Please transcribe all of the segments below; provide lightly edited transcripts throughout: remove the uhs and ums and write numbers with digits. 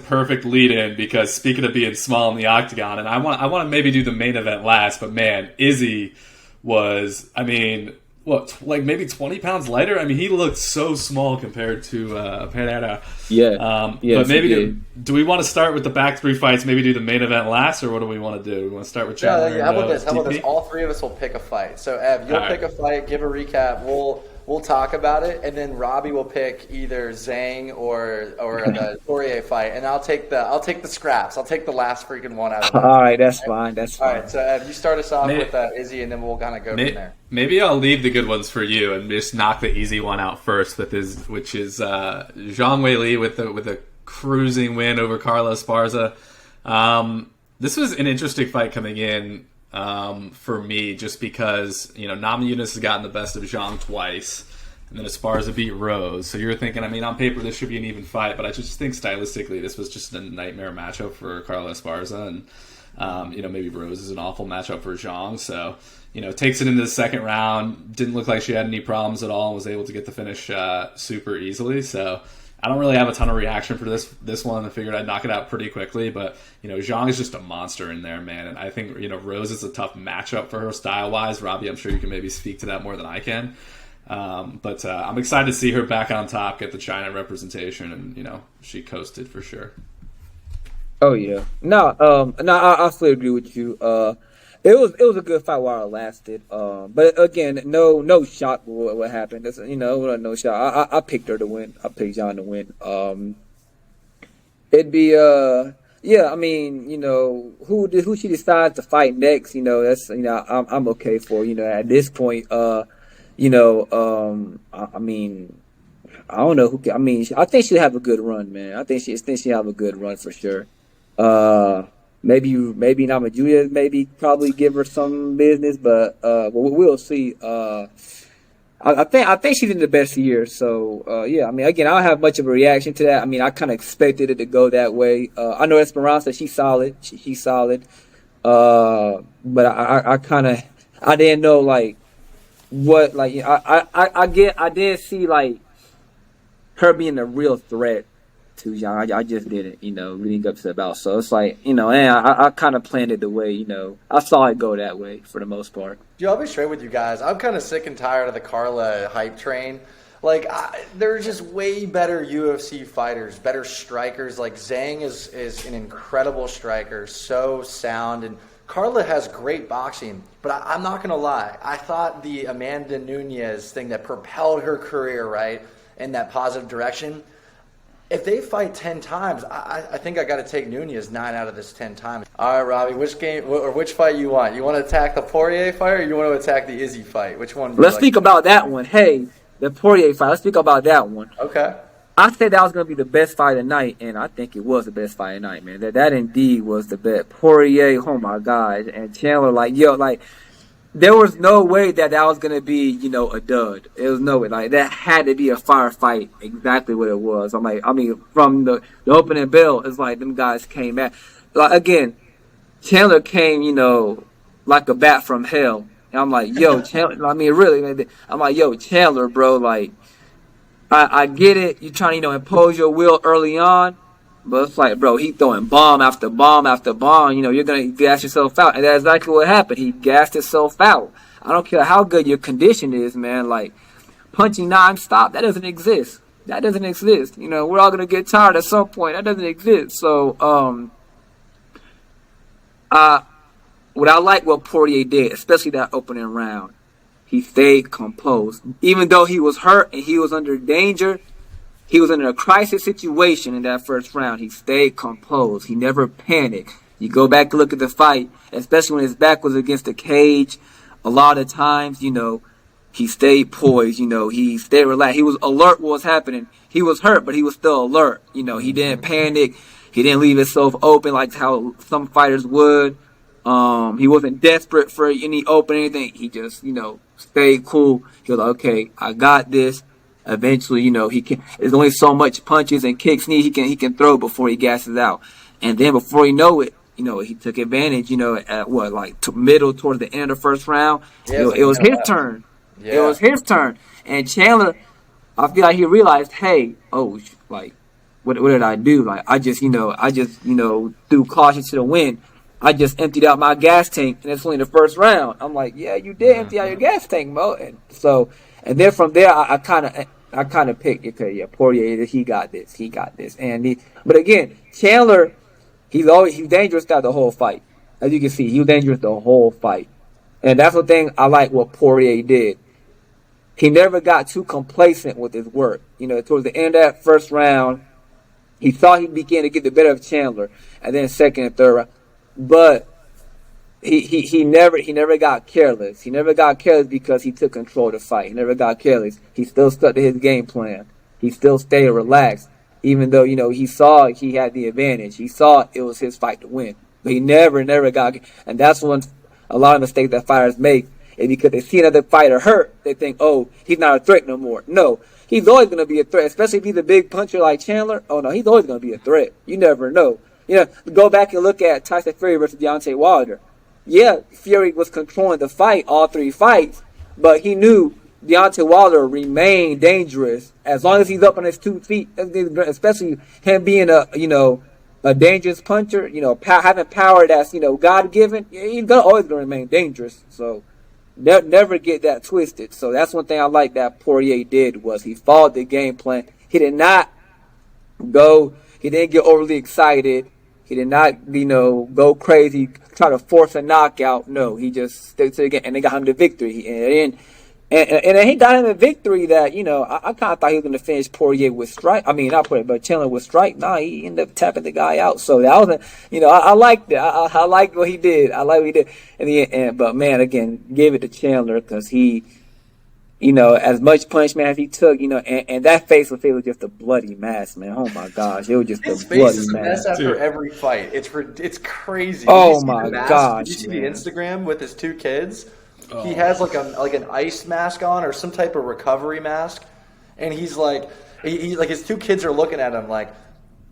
Perfect lead in, because speaking of being small in the octagon, and I want to maybe do the main event last, but man, Izzy was, I mean, what, like maybe 20 pounds lighter? I mean, he looked so small compared to Pereira. Yeah. Yes, but maybe do we want to start with the back three fights, maybe do the main event last, or what do we want to do? We want to start with Chandler? How about this? How about this? All three of us will pick a fight. So Ev, you'll pick a fight, give a recap. We'll talk about it, and then Robbie will pick either Zhang or the Poirier fight, and I'll take the scraps. I'll take the last freaking one out of it. All right, that's fine. That's fine. All right, so you start us off with Izzy, and then we'll kind of go from there. Maybe I'll leave the good ones for you and just knock the easy one out first, which is Zhang Weili with a cruising win over Carla Esparza. This was an interesting fight coming in. For me, just because, Namajunas has gotten the best of Zhang twice, and then Esparza beat Rose. So you're thinking, I mean, on paper this should be an even fight, but I just think stylistically this was just a nightmare matchup for Carla Esparza, and maybe Rose is an awful matchup for Zhang. So takes it into the second round. Didn't look like she had any problems at all, and was able to get the finish super easily. So I don't really have a ton of reaction for this one. I figured I'd knock it out pretty quickly, but Zhang is just a monster in there, man. And I think Rose is a tough matchup for her style wise. Robbie, I'm sure you can maybe speak to that more than I can. But I'm excited to see her back on top, get the China representation, and she coasted for sure. Oh yeah, no, I fully agree with you. It was a good fight while it lasted. But again, no shock what happened. That's, no shock. I picked her to win. I picked John to win. It'd be I mean, who she decides to fight next, that's I'm okay for. At this point, I mean, I don't know who. I mean, I think she'll have a good run, man. I think she'll have a good run for sure. Maybe Namajunas probably give her some business, but we'll see. I think she's in the best year. So I mean, again, I don't have much of a reaction to that. I mean, I kind of expected it to go that way. I know Esperanza, she's solid. She's solid. But I didn't know what I did see her being a real threat to Zhang. I just didn't, leading up to the bout. So it's I kind of planned it the way, I saw it go that way for the most part. I'll be straight with you guys. I'm kind of sick and tired of the Carla hype train. There's just way better UFC fighters, better strikers. Zhang is an incredible striker, so sound, and Carla has great boxing. But I'm not going to lie. I thought the Amanda Nunes thing that propelled her career, right, in that positive direction, if they fight 10 times, I think I got to take Nunes 9 out of this 10 times. All right, Robbie, which fight you want? You want to attack the Poirier fight, or you want to attack the Izzy fight? Which one? Let's speak about that one. Hey, the Poirier fight. Let's speak about that one. Okay. I said that was going to be the best fight of the night, and I think it was the best fight of the night, man. That indeed was the best. Poirier, oh my God, and Chandler, there was no way that was going to be, a dud. There was no way. That had to be a fire fight, exactly what it was. From the opening bell, it's them guys came back. Again, Chandler came, like a bat from hell. And I'm like, yo, Chandler, really, man. I'm like, yo, Chandler, bro, I get it. You're trying to, impose your will early on. But it's bro, he throwing bomb after bomb after bomb. You're going to gas yourself out. And that's exactly what happened. He gassed himself out. I don't care how good your condition is, man. Punching nonstop, that doesn't exist. That doesn't exist. We're all going to get tired at some point. That doesn't exist. So, what I like what Poirier did, especially that opening round, he stayed composed. Even though he was hurt and he was under danger, he was in a crisis situation in that first round. He stayed composed. He never panicked. You go back and look at the fight, especially when his back was against the cage. A lot of times, He stayed poised, he stayed relaxed. He was alert what was happening. He was hurt, but he was still alert. He didn't panic. He didn't leave himself open like how some fighters would. He wasn't desperate for any open anything. He just, stayed cool. He was like, okay, I got this. Eventually, he can. There's only so much punches and kicks he can throw before he gasses out. And then before you know it, he took advantage. At middle towards the end of the first round, it was his turn. Yeah. It was his turn. And Chandler, I feel like he realized, hey, what did I do? Like I just threw caution to the wind. I just emptied out my gas tank, and it's only the first round. I'm like, yeah, you did empty out your gas tank, Mo. And then from there, I kind of picked, okay, yeah, Poirier, he got this. But again, Chandler, he's dangerous throughout the whole fight. As you can see, he was dangerous the whole fight. And that's the thing I like what Poirier did. He never got too complacent with his work. Towards the end of that first round, he thought he began to get the better of Chandler, and then second and third round. But he never got careless. He never got careless because he took control of the fight. He never got careless. He still stuck to his game plan. He still stayed relaxed, even though he saw he had the advantage. He saw it was his fight to win. But he never got. And that's when a lot of mistakes that fighters make is because they see another fighter hurt. They think, oh, he's not a threat no more. No, he's always going to be a threat, especially if he's a big puncher like Chandler. Oh no, he's always going to be a threat. You never know. Go back and look at Tyson Fury versus Deontay Wilder. Yeah, Fury was controlling the fight, all three fights, but he knew Deontay Wilder remained dangerous as long as he's up on his 2 feet, especially him being a dangerous puncher, having power that's, God-given. He's always going to remain dangerous. So never get that twisted. So that's one thing I like that Poirier did was he followed the game plan. He didn't get overly excited. He did not, go crazy, try to force a knockout. No, he just stuck to the game, and they got him the victory. And he got him a victory that, I kind of thought he was going to finish Poirier with strike. I mean, not Poirier, but Chandler with strike. Nah, he ended up tapping the guy out. So that was, I liked it. I liked what he did. I like what he did in the end. But man, again, give it to Chandler because he. As much punishment as he took, and that face was just a bloody mess, man. Oh my gosh, it was just his a bloody face is a mess. mess after every fight. It's crazy. Oh my gosh, did you see the Instagram with his 2 kids? Oh. He has like an ice mask on or some type of recovery mask, and he's like, his 2 kids are looking at him like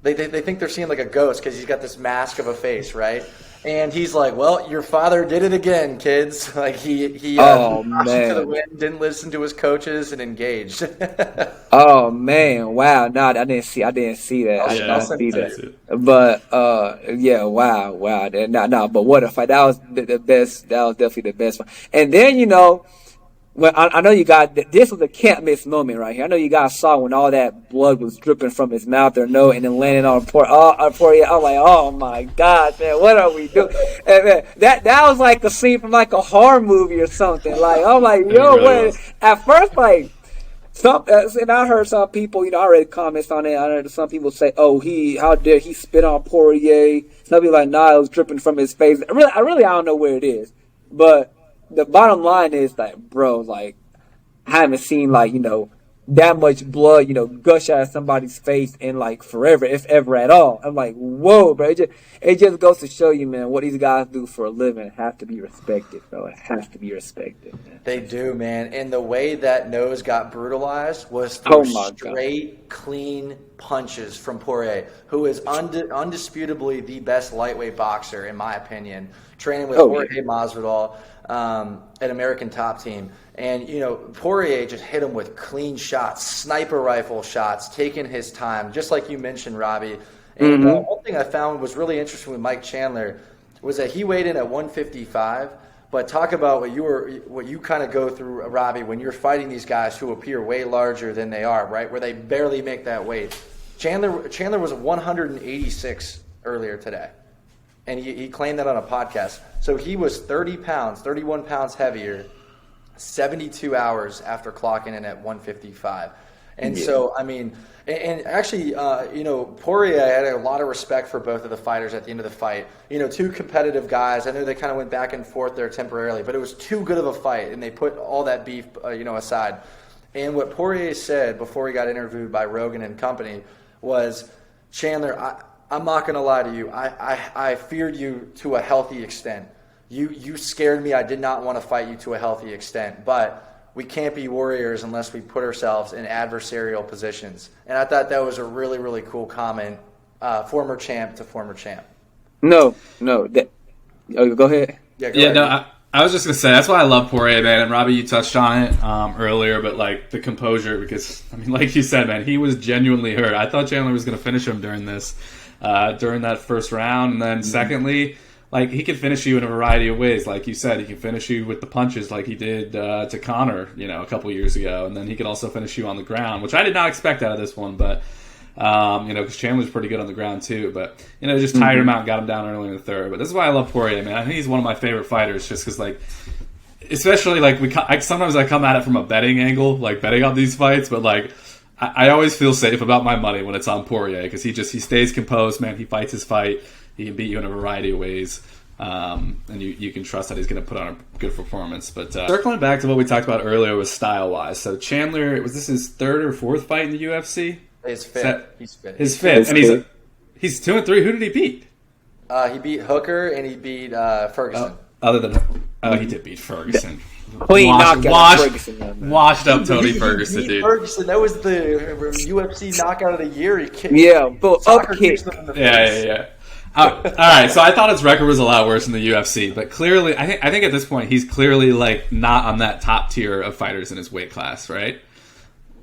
they think they're seeing like a ghost because he's got this mask of a face, right? And he's like, well, your father did it again, kids. Like he to the wind, didn't listen to his coaches and engaged. Oh man, wow. No, I didn't see that. I did not see that. But yeah, wow. No, but what a fight. That was the best. That was definitely the best fight. And then, well, I know you got this was a can't miss moment right here. I know you guys saw when all that blood was dripping from his mouth or nose and then landing on Poirier. I'm like, oh my God, man, what are we doing? And man, that was like a scene from like a horror movie or something. Like, I'm like, yo, what? At first, like, and I heard some people, I read comments on it. I heard some people say, oh, how dare he spit on Poirier? Some people like, nah, it was dripping from his face. I don't know where it is, but. The bottom line is like, bro, like, I haven't seen like, that much blood, gush out of somebody's face in like forever, if ever at all. I'm like, whoa, bro. It just goes to show you, man, what these guys do for a living have to be respected, bro. It has to be respected, man. They do, man. And the way that nose got brutalized was through straight, clean punches from Poirier, who is undisputably the best lightweight boxer, in my opinion, training with Jorge Masvidal. An American top team. And, Poirier just hit him with clean shots, sniper rifle shots, taking his time, just like you mentioned, Robbie. And one thing I found was really interesting with Mike Chandler was that he weighed in at 155. But talk about what you kind of go through, Robbie, when you're fighting these guys who appear way larger than they are, right, where they barely make that weight. Chandler was 186 earlier today. And he claimed that on a podcast. So he was 31 pounds heavier, 72 hours after clocking in at 155. And so, I mean, and actually, Poirier had a lot of respect for both of the fighters at the end of the fight. Two competitive guys. I know they kind of went back and forth there temporarily, but it was too good of a fight, and they put all that beef, aside. And what Poirier said before he got interviewed by Rogan and company was, Chandler, I'm not going to lie to you. I feared you to a healthy extent. You scared me. I did not want to fight you to a healthy extent, but we can't be warriors unless we put ourselves in adversarial positions. And I thought that was a really, really cool comment, former champ to former champ. No. Go ahead. Yeah, go ahead. No, I was just going to say, that's why I love Poirier, man. And Robbie, you touched on it earlier, but like the composure, because, I mean, like you said, man, he was genuinely hurt. I thought Chandler was going to finish him during that first round. And then secondly, like, he could finish you in a variety of ways. Like you said, he could finish you with the punches like he did to Conor, a couple years ago. And then he could also finish you on the ground, which I did not expect out of this one. But, because Chandler's pretty good on the ground too. But, just tired him out and got him down early in the third. But this is why I love Poirier, man. I think he's one of my favorite fighters just because, like, especially, like, sometimes I come at it from a betting angle, like, betting on these fights. But, like, I always feel safe about my money when it's on Poirier because he stays composed, man. He fights his fight. He can beat you in a variety of ways, and you can trust that he's going to put on a good performance. But circling back to what we talked about earlier was style-wise. So Chandler, was this his third or fourth fight in the UFC? His fifth. He's fifth. His fifth, and he's 2-3. Who did he beat? He beat Hooker and he beat Ferguson. He did beat Ferguson. Clean knockout Ferguson. Washed up Tony Ferguson, dude. Ferguson, that was the UFC knockout of the year. He kicked. Yeah, but up kick. Yeah. All right, so I thought his record was a lot worse in the UFC, but clearly, I think at this point he's clearly like not on that top tier of fighters in his weight class, right?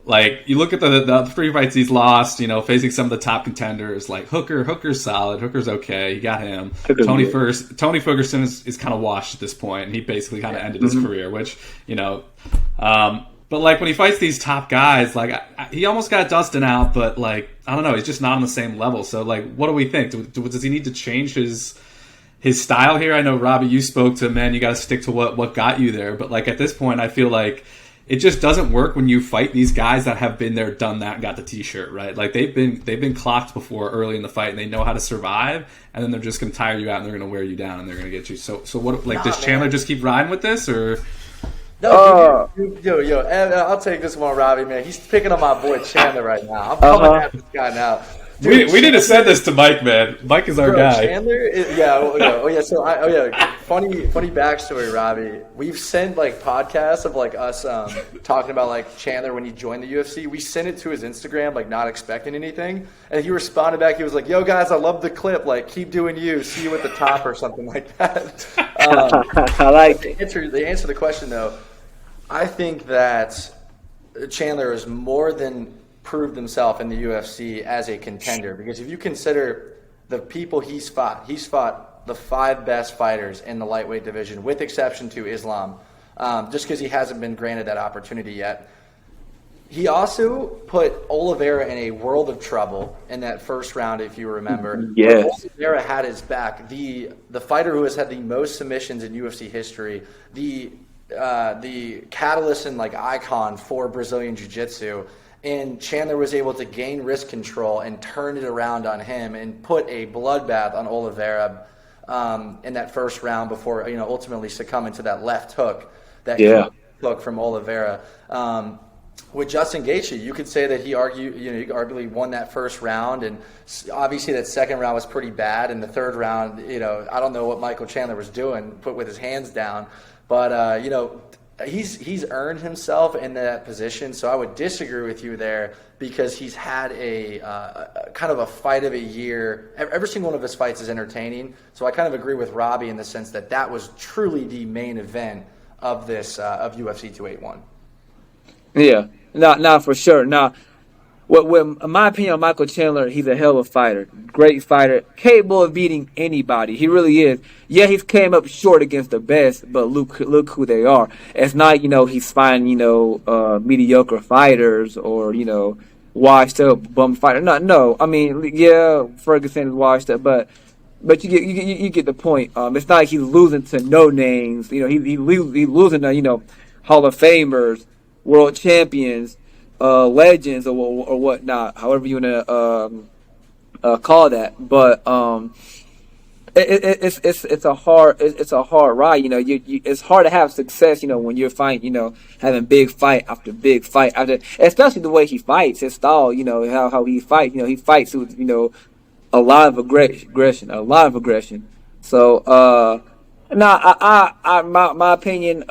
Like you look at the three fights he's lost, facing some of the top contenders like Hooker. Hooker's solid. Hooker's okay. You got him. Tony Ferguson is kind of washed at this point, and he basically kind of ended his career, which But, like, when he fights these top guys, like, he almost got Dustin out, but, like, I don't know, he's just not on the same level. So, like, what do we think? Does he need to change his style here? I know, Robbie, you spoke to, man, you got to stick to what got you there. But, like, at this point, I feel like it just doesn't work when you fight these guys that have been there, done that, and got the T-shirt, right? Like, they've been clocked before early in the fight, and they know how to survive, and then they're just going to tire you out, and they're going to wear you down, and they're going to get you. So what, like, does Chandler just keep riding with this, or... No, I'll take this one, Robbie, man. He's picking on my boy Chandler right now. I'm coming at this guy now. Dude, we need to send this to Mike, man. Mike is our guy. Chandler, funny backstory, Robbie. We've sent like podcasts of like us talking about like Chandler when he joined the UFC. We sent it to his Instagram, like not expecting anything, and he responded back. He was like, "Yo, guys, I love the clip. Like, keep doing you. See you at the top or something like that." I like it. The answer to the question though, I think that Chandler has more than proved himself in the UFC as a contender, because if you consider the people he's fought the 5 best fighters in the lightweight division, with exception to Islam, just because he hasn't been granted that opportunity yet. He also put Oliveira in a world of trouble in that first round, if you remember. Yes. Oliveira had his back. The fighter who has had the most submissions in UFC history, the catalyst and like icon for Brazilian Jiu-Jitsu. And Chandler was able to gain wrist control and turn it around on him and put a bloodbath on Oliveira in that first round before ultimately succumbing to that left hook, hook from Oliveira. With Justin Gaethje, you could say that he arguably won that first round, and obviously that second round was pretty bad. And the third round, I don't know what Michael Chandler was doing, put with his hands down, but he's earned himself in that position. So I would disagree with you there, because he's had a kind of a fight of a year. Every single one of his fights is entertaining. So I kind of agree with Robbie in the sense that was truly the main event of this of UFC 281. Yeah, no, for sure. Now, in my opinion, Michael Chandler, he's a hell of a fighter. Great fighter, capable of beating anybody. He really is. Yeah, he's came up short against the best, but look who they are. It's not, he's fighting, mediocre fighters or, washed up bum fighter. No. I mean, yeah, Ferguson is washed up, but you get the point. It's not like he's losing to no names. He's losing to, Hall of Famers, world champions, legends or whatnot, however you want to call that. But it's a hard ride. It's hard to have success. When you're fighting. Having big fight after big fight after, especially the way he fights, his style. How he fights. He fights with a lot of aggression, a lot of aggression. So my opinion.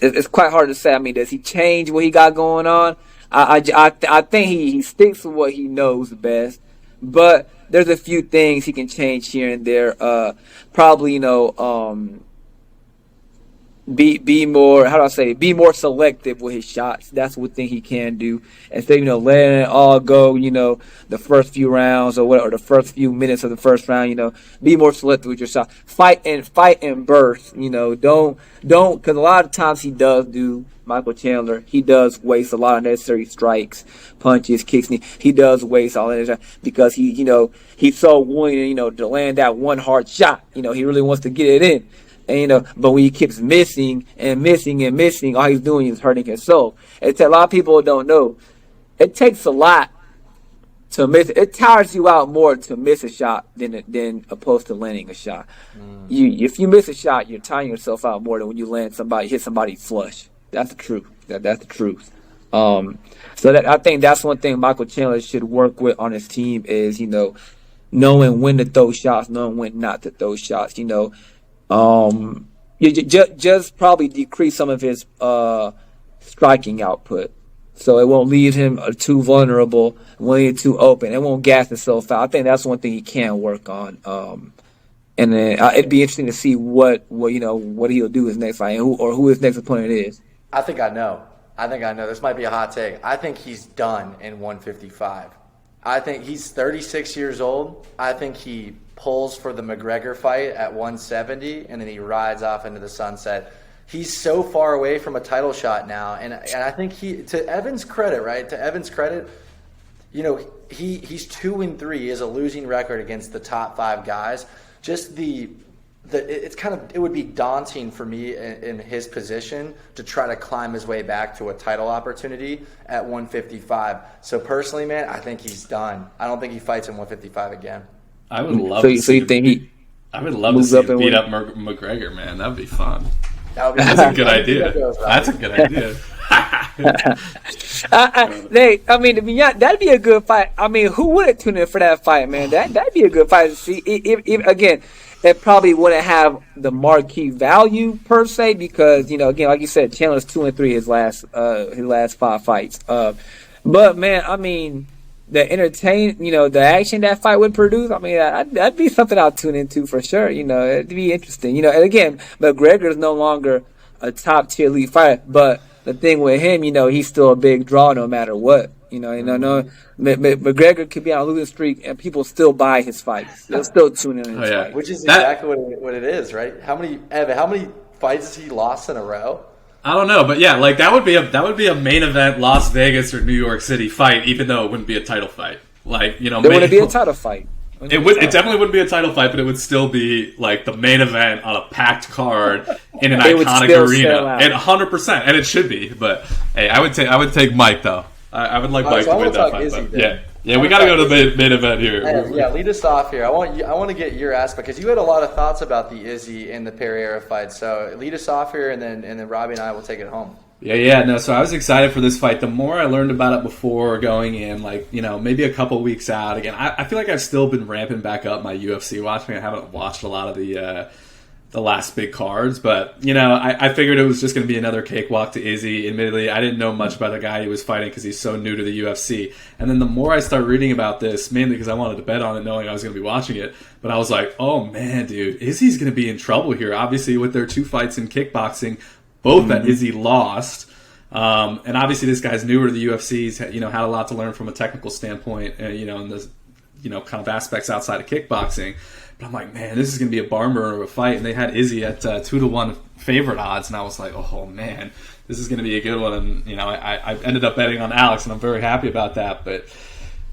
It's quite hard to say. I mean, does he change what he got going on? I think he sticks with what he knows best, but there's a few things he can change here and there. Probably, be more, how do I say, be more selective with his shots. That's one thing he can do. Instead of, letting it all go, the first few rounds or the first few minutes of the first round, be more selective with your shots. Fight and burst, don't, because a lot of times Michael Chandler, he does waste a lot of necessary strikes, punches, kicks. He does waste all that because he's so willing, to land that one hard shot. He really wants to get it in. And, but when he keeps missing and missing and missing, all he's doing is hurting himself. A lot of people don't know. It takes a lot to miss. It tires you out more to miss a shot than opposed to landing a shot. If you miss a shot, you're tiring yourself out more than when you hit somebody flush. That's the truth. That's the truth. So I think that's one thing Michael Chandler should work with on his team is, knowing when to throw shots, knowing when not to throw shots, you just probably decrease some of his striking output, so it won't leave him too vulnerable when he's too open. It won't gas himself out. I think that's one thing he can work on. And then it'd be interesting to see what he'll do his next fight and who his next opponent is. I think I know. This might be a hot take. I think he's done in 155. I think he's 36 years old. I think he pulls for the McGregor fight at 170, and then he rides off into the sunset. He's so far away from a title shot now, and I think to Evan's credit, he's 2-3. He has a losing record against the top 5 guys. Just it would be daunting for me in his position to try to climb his way back to a title opportunity at 155. So personally, man, I think he's done. I don't think he fights in 155 again. I would love to see him beat up McGregor, man. That'd be fun. That's a good idea. That's a good idea. That'd be a good fight. I mean, who wouldn't tune in for that fight, man? That'd be a good fight to see. If again, it probably wouldn't have the marquee value per se because again, like you said, Chandler's 2-3 his last 5 fights. But man, I mean, the the action that fight would produce, I mean, that'd be something I'll tune into for sure. It'd be interesting. And again, McGregor's no longer a top tier elite fighter, but the thing with him, he's still a big draw no matter what. McGregor could be on a losing streak and people still buy his fights. They'll still tune in his fight. Which is exactly what it is, right? How many fights has he lost in a row? I don't know, but yeah, like that would be a main event Las Vegas or New York City fight, even though it wouldn't be a title fight. Like, there wouldn't be a title fight. It definitely wouldn't be a title fight, but it would still be like the main event on a packed card in an iconic arena. And 100%, and it should be. But hey, I would take Mike though. I would like Mike to win that fight. Yeah, we got to go to the main event here. Lead us off here. I want to get your aspect because you had a lot of thoughts about the Izzy and the Pereira fight. So lead us off here, and then Robbie and I will take it home. So I was excited for this fight. The more I learned about it before going in, maybe a couple weeks out, again, I feel like I've still been ramping back up my UFC watching. I haven't watched a lot of the last big cards, but I figured it was just going to be another cakewalk to Izzy. Admittedly, I didn't know much about the guy he was fighting because he's so new to the UFC. And then the more I start reading about this, mainly because I wanted to bet on it knowing I was going to be watching it, but I was like, oh man, dude, Izzy's going to be in trouble here. Obviously with their 2 fights in kickboxing, both that Izzy lost. And obviously this guy's newer to the UFC. He's had a lot to learn from a technical standpoint, in the kind of aspects outside of kickboxing. But I'm like, man, this is going to be a barn burner of a fight. And they had Izzy at 2-1 favorite odds. And I was like, oh, man, this is going to be a good one. And, I ended up betting on Alex, and I'm very happy about that. But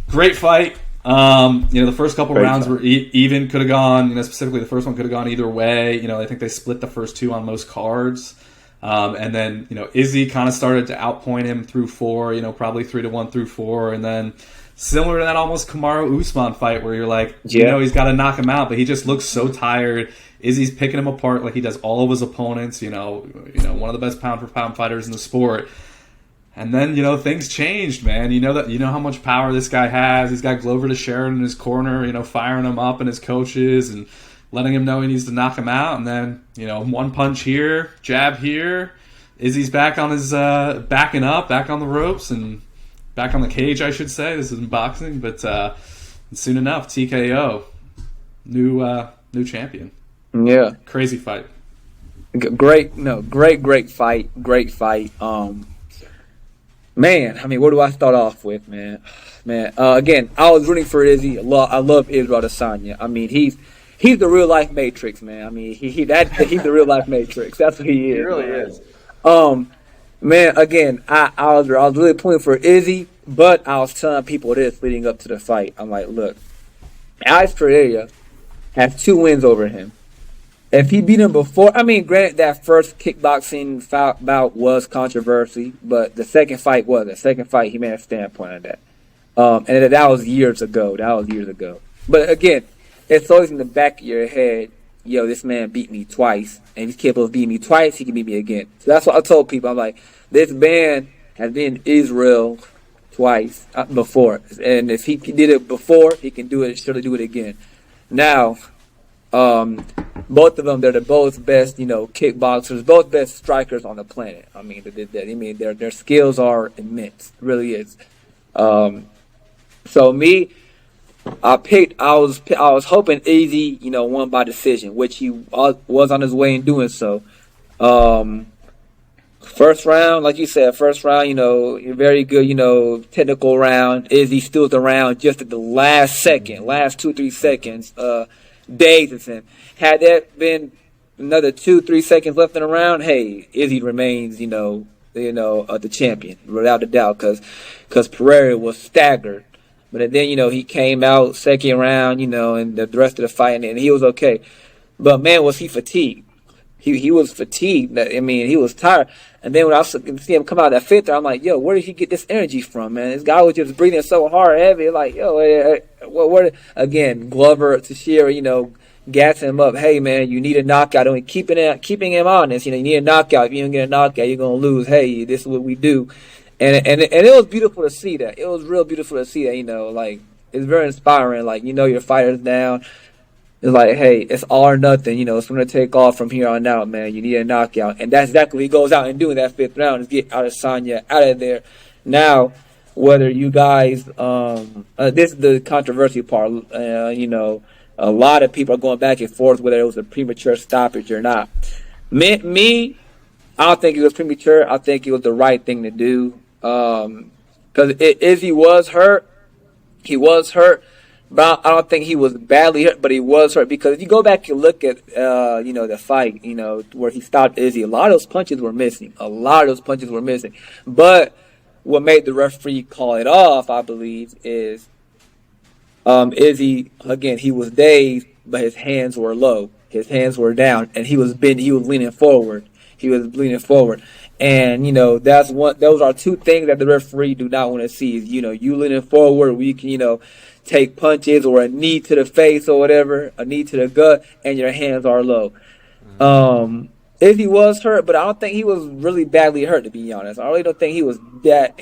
great fight. The first couple rounds were even, could have gone, specifically the first one could have gone either way. I think they split the first 2 on most cards. And then, Izzy kind of started to outpoint him through 4, probably 3-1 through 4. And then similar to that almost Kamaru Usman fight where you're like, he's got to knock him out, but he just looks so tired. Izzy's picking him apart like he does all of his opponents, one of the best pound for pound fighters in the sport. And then, things changed, man. You know how much power this guy has. He's got Glover Teixeira in his corner, firing him up and his coaches and letting him know he needs to knock him out. And then, one punch here, jab here. Izzy's back on his backing up, back on the ropes, and back on the cage, I should say. This is in boxing, but soon enough, TKO, new champion. Yeah, crazy fight. Great fight. Great fight. Man, I mean, where do I start off with, man? Again, I was rooting for Izzy. I love Israel Adesanya. I mean, he's the real life Matrix, man. I mean, he's the real life Matrix. That's what he is. He really is. Man, again, I was really pulling for Izzy, but I was telling people this leading up to the fight. I'm like, look, Alex Pereira has 2 wins over him. If he beat him before, I mean, granted, that first kickboxing bout was controversy, but the second fight wasn't. The second fight, he made a standpoint on that. And that was years ago. But again, it's always in the back of your head, this man beat me twice, and if he's capable of beating me twice, he can beat me again. So that's what I told people. I'm like, this man has been in Israel twice before, and if he did it before, he can surely do it again. Now, both of them, they're the both best, kickboxers, both best strikers on the planet. I mean, their skills are immense. It really is. So me, I was hoping Izzy, won by decision, which he was on his way in doing so. First round, like you said, very good, technical round. Izzy steals the round just at the last 2-3 seconds. Dazes him. Had that been another 2-3 seconds left in the round, hey, Izzy remains, the champion without a doubt, because Pereira was staggered. But then, he came out second round, and the rest of the fight, and he was okay. But man, was he fatigued? He was fatigued. I mean, he was tired. And then when I see him come out that 5th round, I'm like, yo, where did he get this energy from, man? This guy was just breathing so hard, heavy. Like, yo, where? Again, Glover, Teixeira, gassing him up. Hey, man, you need a knockout. And keeping him honest. You need a knockout. If you don't get a knockout, you're gonna lose. Hey, this is what we do. And it was beautiful to see that. It was real beautiful to see that. Like, it's very inspiring. Like, your fighter's down. It's like, hey, it's all or nothing. It's going to take off from here on out, man. You need a knockout. And that's exactly what he goes out and doing that 5th round is get Adesanya out of there. Now, whether you guys, this is the controversy part, a lot of people are going back and forth whether it was a premature stoppage or not. Me, I don't think it was premature. I think it was the right thing to do. Because Izzy was hurt. He was hurt. But I don't think he was badly hurt, but he was hurt because if you go back and look at, the fight, where he stopped Izzy, a lot of those punches were missing. But what made the referee call it off, I believe, is Izzy, again, he was dazed, but his hands were low. His hands were down, and he was leaning forward. And, those are 2 things that the referee do not want to see is, you leaning forward where you can, take punches or a knee to the face or whatever, a knee to the gut, and your hands are low. Izzy was hurt, but I don't think he was really badly hurt, to be honest. I really don't think he was that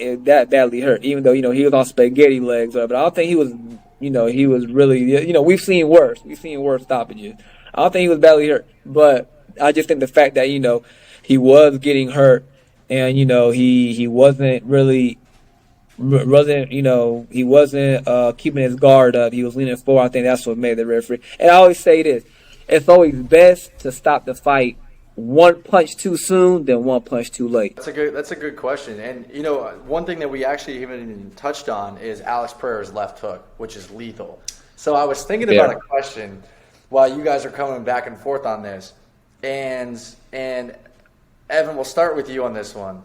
badly hurt, even though, he was on spaghetti legs. But I don't think he was, he was really, we've seen worse. We've seen worse stoppages. I don't think he was badly hurt, but I just think the fact that, he was getting hurt and, he wasn't really he wasn't keeping his guard up. He was leaning forward. I think that's what made the referee. And I always say this: it's always best to stop the fight 1 punch too soon than 1 punch too late. That's a good question. And one thing that we actually even touched on is Alex Pereira's left hook, which is lethal. So I was thinking about a question while you guys are coming back and forth on this, and Evan, we'll start with you on this one.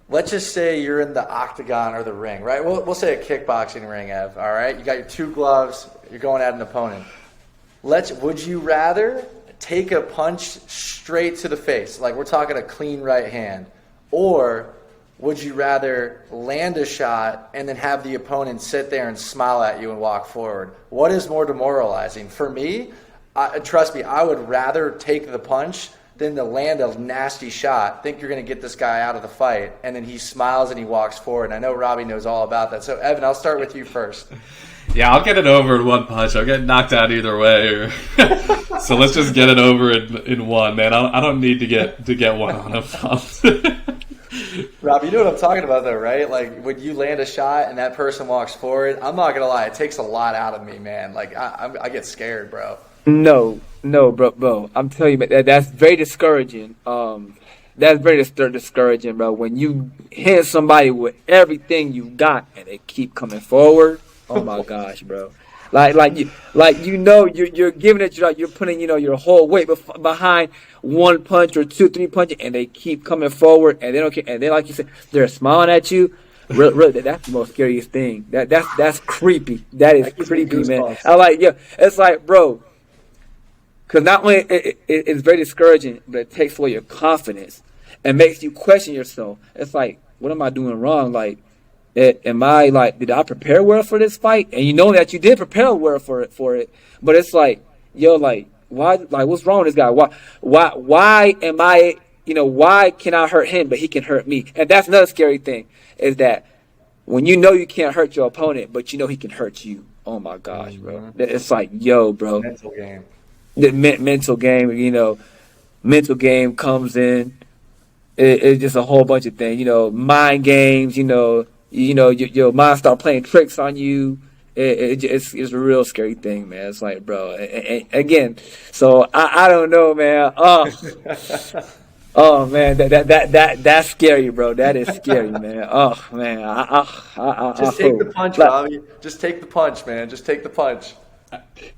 Let's just say you're in the octagon or the ring, right? We'll say a kickboxing ring, Ev, all right? You got your 2 gloves. You're going at an opponent. Would you rather take a punch straight to the face, like we're talking a clean right hand, or would you rather land a shot and then have the opponent sit there and smile at you and walk forward? What is more demoralizing? For me, trust me, I would rather take the punch than to land a nasty shot, think you're going to get this guy out of the fight, and then he smiles and he walks forward. And I know Robbie knows all about that. So, Evan, I'll start with you first. Yeah, I'll get it over in one punch. I'll get knocked out either way. So let's just get it over in one, man. I don't need to get one on him. Rob, you know what I'm talking about, though, right? Like, when you land a shot and that person walks forward, I'm not going to lie, it takes a lot out of me, man. Like, I get scared, bro. No, bro. I'm telling you, that's very discouraging. That's very discouraging, bro. When you hit somebody with everything you got and they keep coming forward, oh my gosh, bro. You're giving it, you're putting, your whole weight behind one punch or two, three punches, and they keep coming forward, and they don't care. And then, like you said, they're smiling at you. Really, that's the most scariest thing. That's creepy. That is creepy, man. It's like, bro. Because not only it's very discouraging, but it takes away your confidence and makes you question yourself. It's like, what am I doing wrong? Like, did I prepare well for this fight? And you know that you did prepare well for it. But it's like, why? Like, what's wrong with this guy? Why am I? Why can I hurt him, but he can hurt me? And that's another scary thing is that when you know you can't hurt your opponent, but you know he can hurt you. Oh my gosh, bro! It's like, bro. Mental game. The mental game, mental game comes in. It's just a whole bunch of things, mind games, your mind start playing tricks on you. It's a real scary thing, man. It's like, bro, again, so I don't know, man. Oh man, that's scary, bro. That is scary, man. Oh man, just take the punch, Robbie. Just take the punch, man. Just take the punch.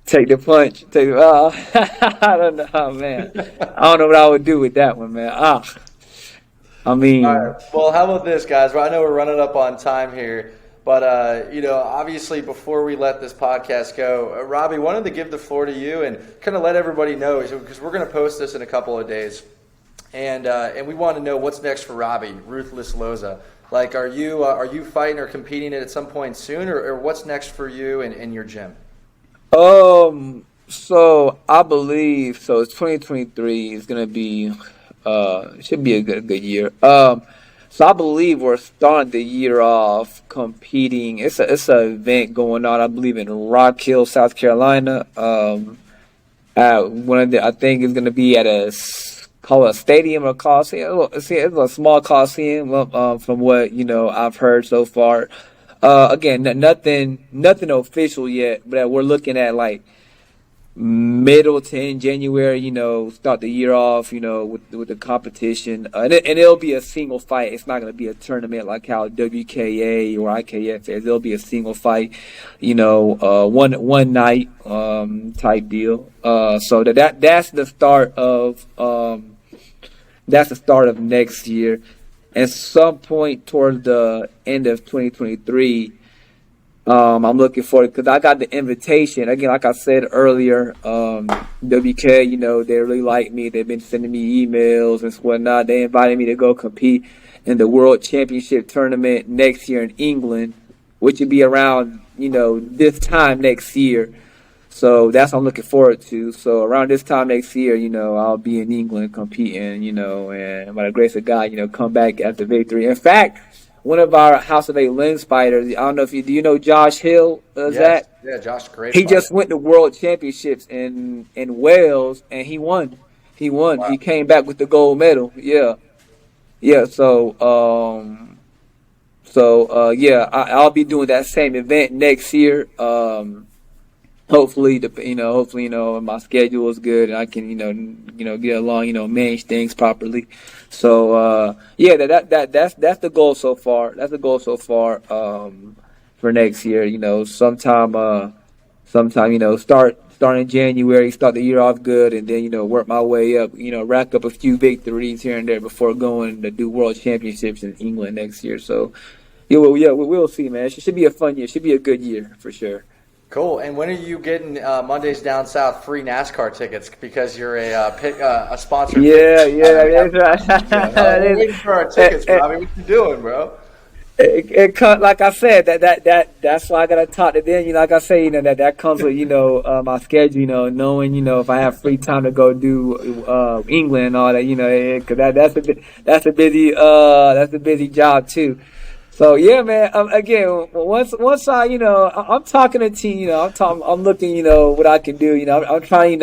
Take the punch. I don't know, man. I don't know what I would do with that one, man. I mean. All right. Well, how about this, guys? Well, I know we're running up on time here, but obviously, before we let this podcast go, Robbie, wanted to give the floor to you and kind of let everybody know because we're going to post this in a couple of days, and we want to know what's next for Robbie, Ruthless Loza. Like, are you fighting or competing at some point soon, or what's next for you in your gym? So I believe it's 2023 is gonna be should be a good year. So I believe we're starting the year off competing. It's an event going on, I believe, in Rock Hill, South Carolina. I think it's gonna be at call it a stadium or coliseum. It's a small coliseum from what I've heard so far. Again, nothing official yet, but we're looking at like middle to end January. Start the year off. With the competition, and it'll be a single fight. It's not going to be a tournament like how WKA or IKF is. It'll be a single fight. One night type deal. So that's the start of next year. At some point towards the end of 2023, I'm looking forward because I got the invitation. Again, like I said earlier, WK, they really like me. They've been sending me emails and whatnot. They invited me to go compete in the World Championship tournament next year in England, which would be around, this time next year. So that's what I'm looking forward to. So around this time next year, I'll be in England competing, and by the grace of God, come back after victory. In fact, one of our House of A lens fighters, I don't know if do you know Josh Hill, Zach? Yeah, Josh, great. He just went to World Championships in Wales, and he won. Wow. He came back with the gold medal. Yeah. So, I'll be doing that same event next year. Hopefully, my schedule is good and I can, get along, manage things properly. So, that's the goal so far. That's the goal so far, for next year. Sometime, start in January, start the year off good, and then, work my way up, rack up a few victories here and there before going to do World Championships in England next year. So, we'll see, man. It should be a fun year. It should be a good year for sure. Cool. And when are you getting Mondays Down South free NASCAR tickets because you're a sponsor? Yeah, that's right. We're waiting for our tickets, Robbie. What you doing, bro? Like I said, that's why I gotta talk to them. Like I say, that comes with my schedule. Knowing if I have free time to go do England and all that. Because that's a busy job too. So yeah, man. Again, once I I'm talking to team. I'm looking what I can do. I'm trying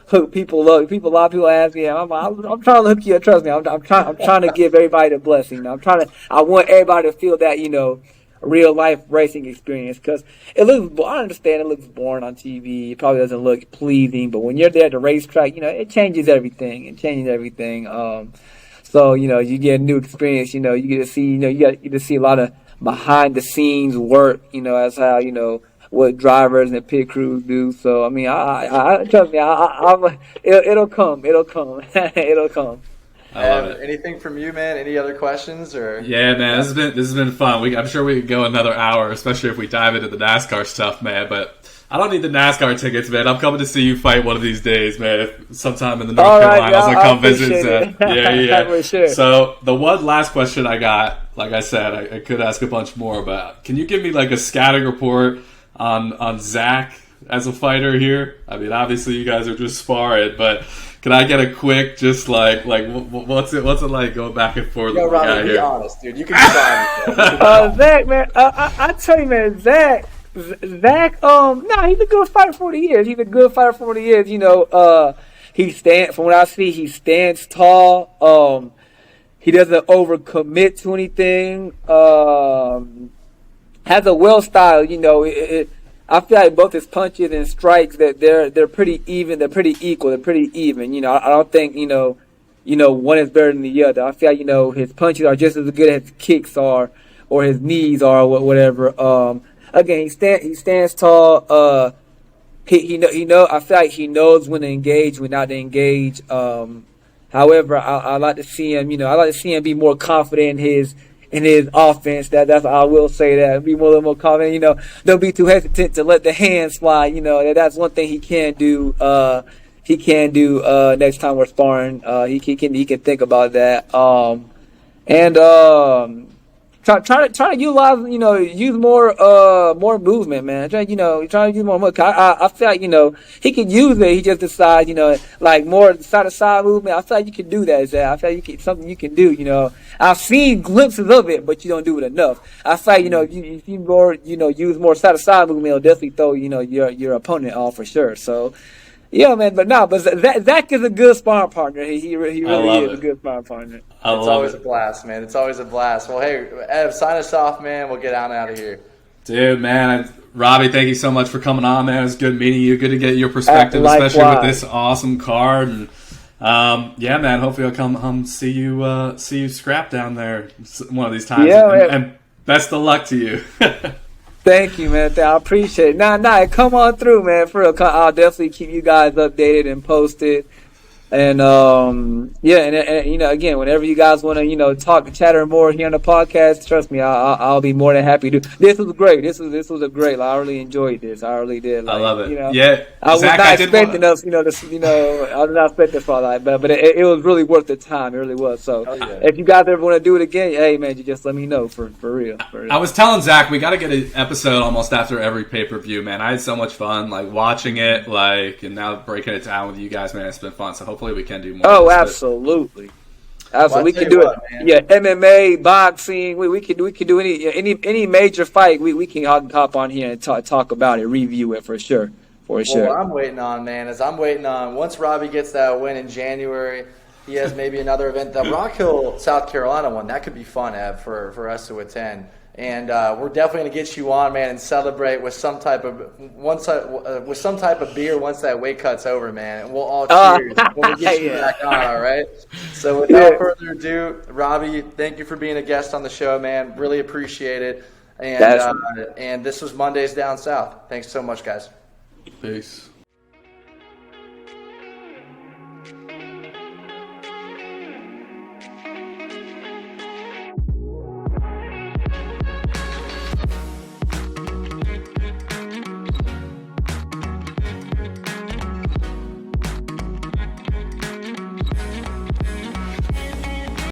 hook people up. A lot of people ask me, I'm trying to hook you up. Trust me, I'm trying to give everybody the blessing. I want everybody to feel that real life racing experience, because I understand it looks boring on TV. It probably doesn't look pleasing, but when you're there at the racetrack, it changes everything. So you get a new experience. You get to see you get to see a lot of behind the scenes work. As how what drivers and pit crews do. So I mean, I trust me. It'll come. It'll come. I love it. Anything from you, man? Any other questions? Or yeah, man, this has been fun. I'm sure we could go another hour, especially if we dive into the NASCAR stuff, man. But I don't need the NASCAR tickets, man. I'm coming to see you fight one of these days, man. Sometime in the North Carolinas, I'll come visit. Yeah. For sure. So the one last question I got, like I said, I could ask a bunch more, but can you give me like a scouting report on Zach as a fighter here? I mean, obviously you guys are just sparring, but can I get a quick, just like what's it like going back and forth with the guy here? Be honest, dude. You can be honest. Zach, man, I tell you, man, Zach, he's a good fighter for the years. From what I see, he stands tall. He doesn't overcommit to anything. Has a well style, I feel like both his punches and strikes, that they're pretty even. They're pretty equal. They're pretty even. I don't think one is better than the other. I feel like his punches are just as good as his kicks are, or his knees are, or whatever. Again, he stands tall. I feel like he knows when to engage, when not to engage. However, I like to see him. I like to see him be more confident in his offense. That's I will say that. Be a little more confident. Don't be too hesitant to let the hands fly. That's one thing he can do. Next time we're sparring. He can think about that. Try to utilize, use more movement, man. Try to use more movement. I feel like, he can use it. He just decides, like more side to side movement. I feel like you can do that, Zach. I feel like something you can do. I've seen glimpses of it, but you don't do it enough. I feel like, if you more, use more side to side movement, it'll definitely throw, your opponent off for sure. So, yeah, man, but Zach is a good sparring partner. He really is a good sparring partner. It's always a blast, man. It's always a blast. Well, hey, Ev, sign us off, man. We'll get out of here. Dude, man, Robbie, thank you so much for coming on, man. It's good meeting you. Good to get your perspective, Likewise. Especially with this awesome card. And yeah, man, hopefully I'll come see you scrap down there one of these times. Yeah, and best of luck to you. Thank you, man. I appreciate it. Come on through, man. For real, I'll definitely keep you guys updated and posted. And again, whenever you guys want to, talk, chatter more here on the podcast, trust me, I'll be more than happy to. This was great. This was a great. I really enjoyed this. I really did. I love it. Yeah, I was not expecting us. I was not expecting this for that, but it was really worth the time. It really was. So if you guys ever want to do it again, hey man, you just let me know for real. I was telling Zach we got to get an episode almost after every pay-per-view, man. I had so much fun watching it, and now breaking it down with you guys, man. It's been fun. So hopefully we can do more. Oh, absolutely. We can do it. Man. Yeah, MMA, boxing. We can do any major fight. We can hop on here and talk about it, review it for sure. Well, what I'm waiting on, man, is once Robbie gets that win in January, he has maybe another event. The Rock Hill, South Carolina one, that could be fun, Ev, for us to attend. And we're definitely going to get you on, man, and celebrate with some type of beer once that weight cut's over, man. And we'll all cheers when we get you back on, all right? So without further ado, Robbie, thank you for being a guest on the show, man. Really appreciate it. And this was Mondays Down South. Thanks so much, guys. Peace.